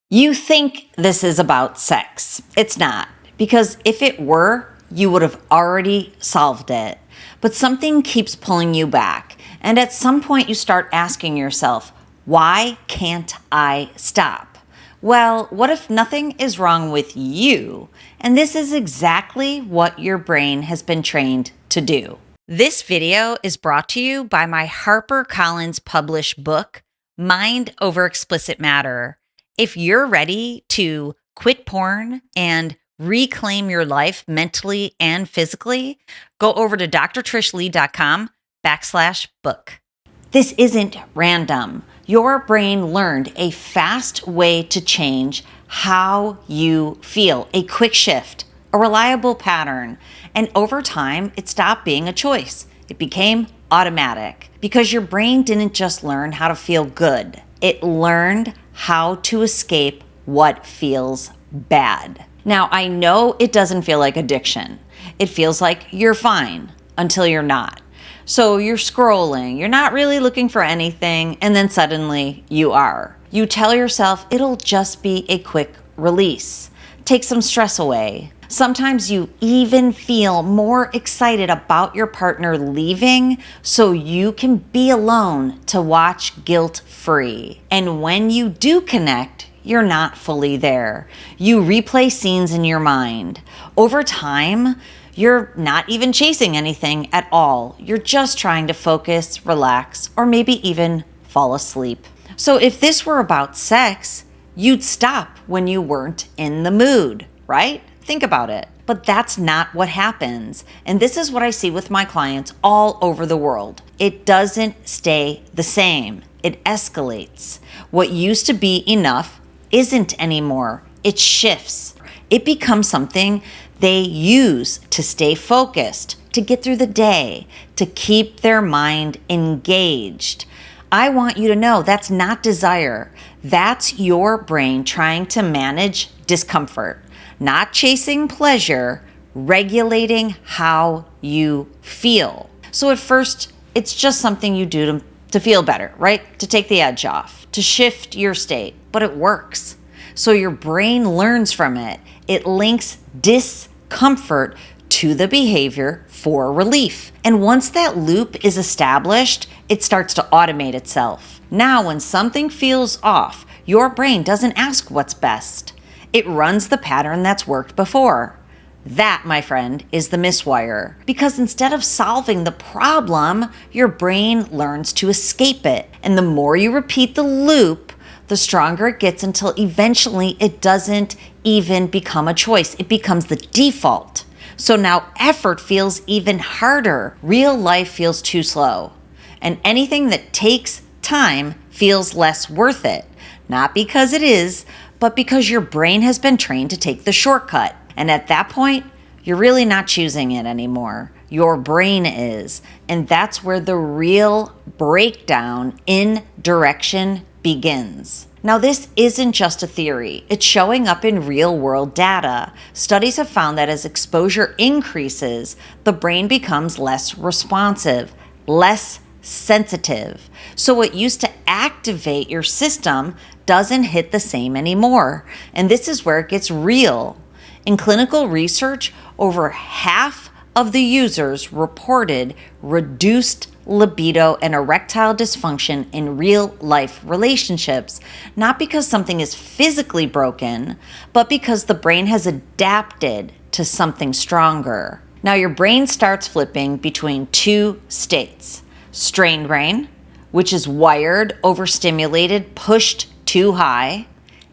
You think this is about sex. It's not, because if it were, you would have already solved it. But something keeps pulling you back, and at some point you start asking yourself, why can't I stop? Well, what if nothing is wrong with you? And this is exactly what your brain has been trained to do. This video is brought to you by my HarperCollins published book, Mind Over Explicit Matter. If you're ready to quit porn and reclaim your life mentally and physically, go over to drtrishleigh.com/book. This isn't random. Your brain learned a fast way to change how you feel, a quick shift, a reliable pattern. And over time, it stopped being a choice. It became automatic because your brain didn't just learn how to feel good. It learned how to escape what feels bad. Now, I know it doesn't feel like addiction. It feels like you're fine until you're not. So you're scrolling, you're not really looking for anything, and then suddenly you are. You tell yourself it'll just be a quick release, take some stress away. Sometimes you even feel more excited about your partner leaving so you can be alone to watch guilt-free. And when you do connect, you're not fully there. You replay scenes in your mind. Over time, you're not even chasing anything at all. You're just trying to focus, relax, or maybe even fall asleep. So if this were about sex, you'd stop when you weren't in the mood, right? Think about it. But that's not what happens. And this is what I see with my clients all over the world. It doesn't stay the same. It escalates. What used to be enough isn't anymore. It shifts. It becomes something they use to stay focused, to get through the day, to keep their mind engaged. I want you to know that's not desire. That's your brain trying to manage discomfort. Not chasing pleasure, regulating how you feel. So at first, it's just something you do to feel better, right? To take the edge off, to shift your state, but it works. So your brain learns from it. It links discomfort to the behavior for relief. And once that loop is established, it starts to automate itself. Now, when something feels off, your brain doesn't ask what's best. It runs the pattern that's worked before. That, my friend, is the miswire. Because instead of solving the problem, your brain learns to escape it. And the more you repeat the loop, the stronger it gets until eventually it doesn't even become a choice. It becomes the default. So now effort feels even harder. Real life feels too slow. And anything that takes time feels less worth it. Not because it is, but because your brain has been trained to take the shortcut. And at that point, you're really not choosing it anymore. Your brain is. And that's where the real breakdown in direction begins. Now, this isn't just a theory. It's showing up in real-world data. Studies have found that as exposure increases, the brain becomes less responsive, less sensitive. So what used to activate your system doesn't hit the same anymore. And this is where it gets real. In clinical research, over half of the users reported reduced libido and erectile dysfunction in real-life relationships, not because something is physically broken, but because the brain has adapted to something stronger. Now, your brain starts flipping between two states. Strained brain, which is wired, overstimulated, pushed too high,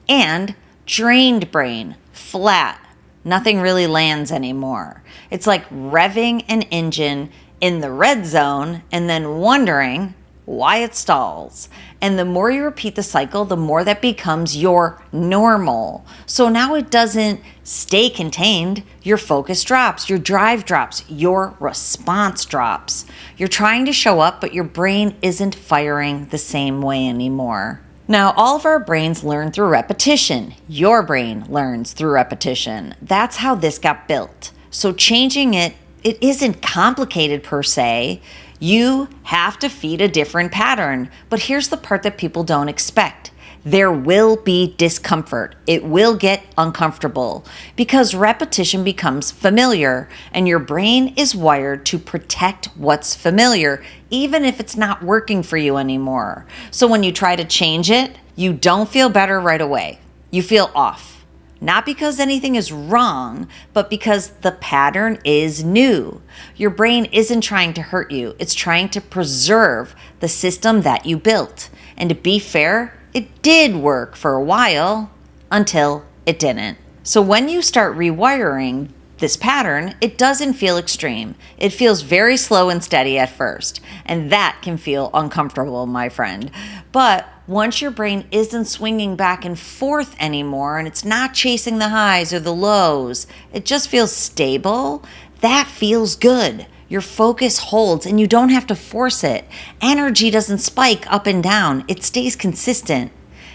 and drained brain, flat. Nothing really lands anymore. It's like revving an engine in the red zone and then wondering why it stalls. And the more you repeat the cycle, the more that becomes your normal. So now it doesn't stay contained. Your focus drops, your drive drops, your response drops. You're trying to show up, but your brain isn't firing the same way anymore. Now, all of our brains learn through repetition. Your brain learns through repetition. That's how this got built. So changing it isn't complicated per se. You have to feed a different pattern. But here's the part that people don't expect. There will be discomfort. It will get uncomfortable because repetition becomes familiar and your brain is wired to protect what's familiar, even if it's not working for you anymore. So when you try to change it, you don't feel better right away. You feel off. Not because anything is wrong, but because the pattern is new. Your brain isn't trying to hurt you. It's trying to preserve the system that you built. And to be fair, it did work for a while until it didn't. So when you start rewiring this pattern, it doesn't feel extreme. It feels very slow and steady at first. And that can feel uncomfortable, my friend. But once your brain isn't swinging back and forth anymore and it's not chasing the highs or the lows, it just feels stable, that feels good. Your focus holds and you don't have to force it. Energy doesn't spike up and down. It stays consistent.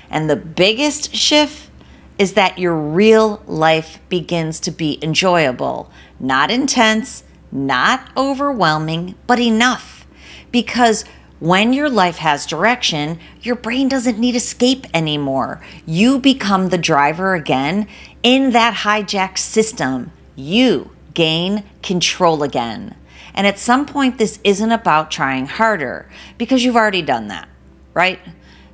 And the biggest shift is that your real life begins to be enjoyable. Not intense, not overwhelming, but enough. Because when your life has direction, your brain doesn't need escape anymore. You become the driver again in that hijacked system. You gain control again. And at some point, this isn't about trying harder because you've already done that, right?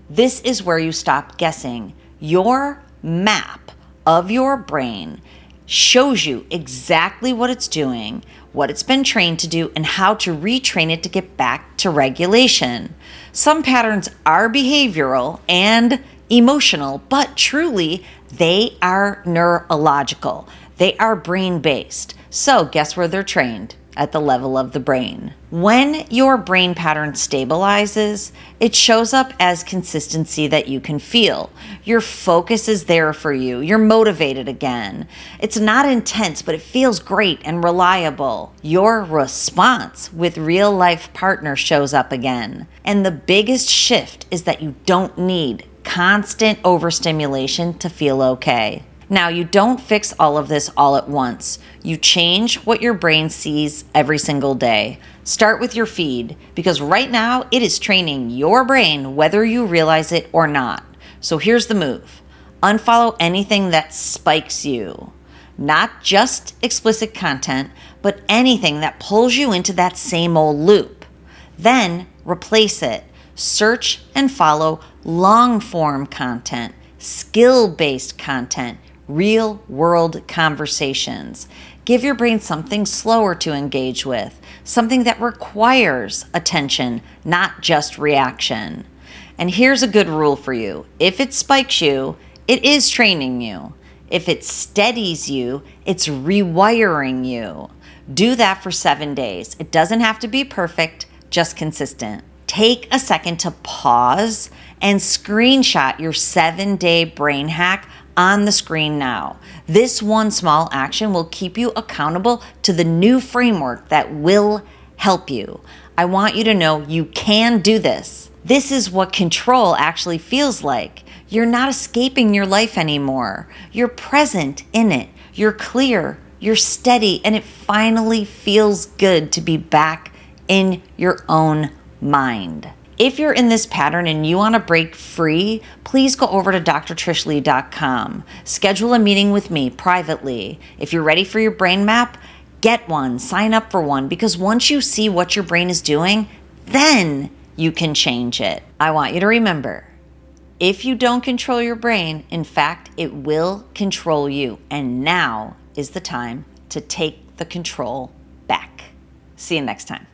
This is where you stop guessing. Your map of your brain shows you exactly what it's doing, what it's been trained to do, and how to retrain it to get back to regulation. Some patterns are behavioral and emotional, but truly, they are neurological. They are brain-based. So guess where they're trained? At the level of the brain. When your brain pattern stabilizes, it shows up as consistency that you can feel. Your focus is there for you. You're motivated again. It's not intense, but it feels great and reliable. Your response with real life partner shows up again. And the biggest shift is that you don't need constant overstimulation to feel okay. Now, you don't fix all of this all at once. You change what your brain sees every single day. Start with your feed, because right now it is training your brain whether you realize it or not. So here's the move. Unfollow anything that spikes you. Not just explicit content, but anything that pulls you into that same old loop. Then replace it. Search and follow long-form content, skill-based content, real-world conversations. Give your brain something slower to engage with, something that requires attention, not just reaction. And here's a good rule for you. If it spikes you, it is training you. If it steadies you, it's rewiring you. Do that for 7 days. It doesn't have to be perfect, just consistent. Take a second to pause and screenshot your 7-day brain hack on the screen now. This one small action will keep you accountable to the new framework that will help you. I want you to know you can do this. This is what control actually feels like. You're not escaping your life anymore. You're present in it. You're clear. You're steady. And it finally feels good to be back in your own mind. If you're in this pattern and you want to break free, please go over to drtrishleigh.com. Schedule a meeting with me privately. If you're ready for your brain map, get one, sign up for one, because once you see what your brain is doing, then you can change it. I want you to remember, if you don't control your brain, in fact, it will control you. And now is the time to take the control back. See you next time.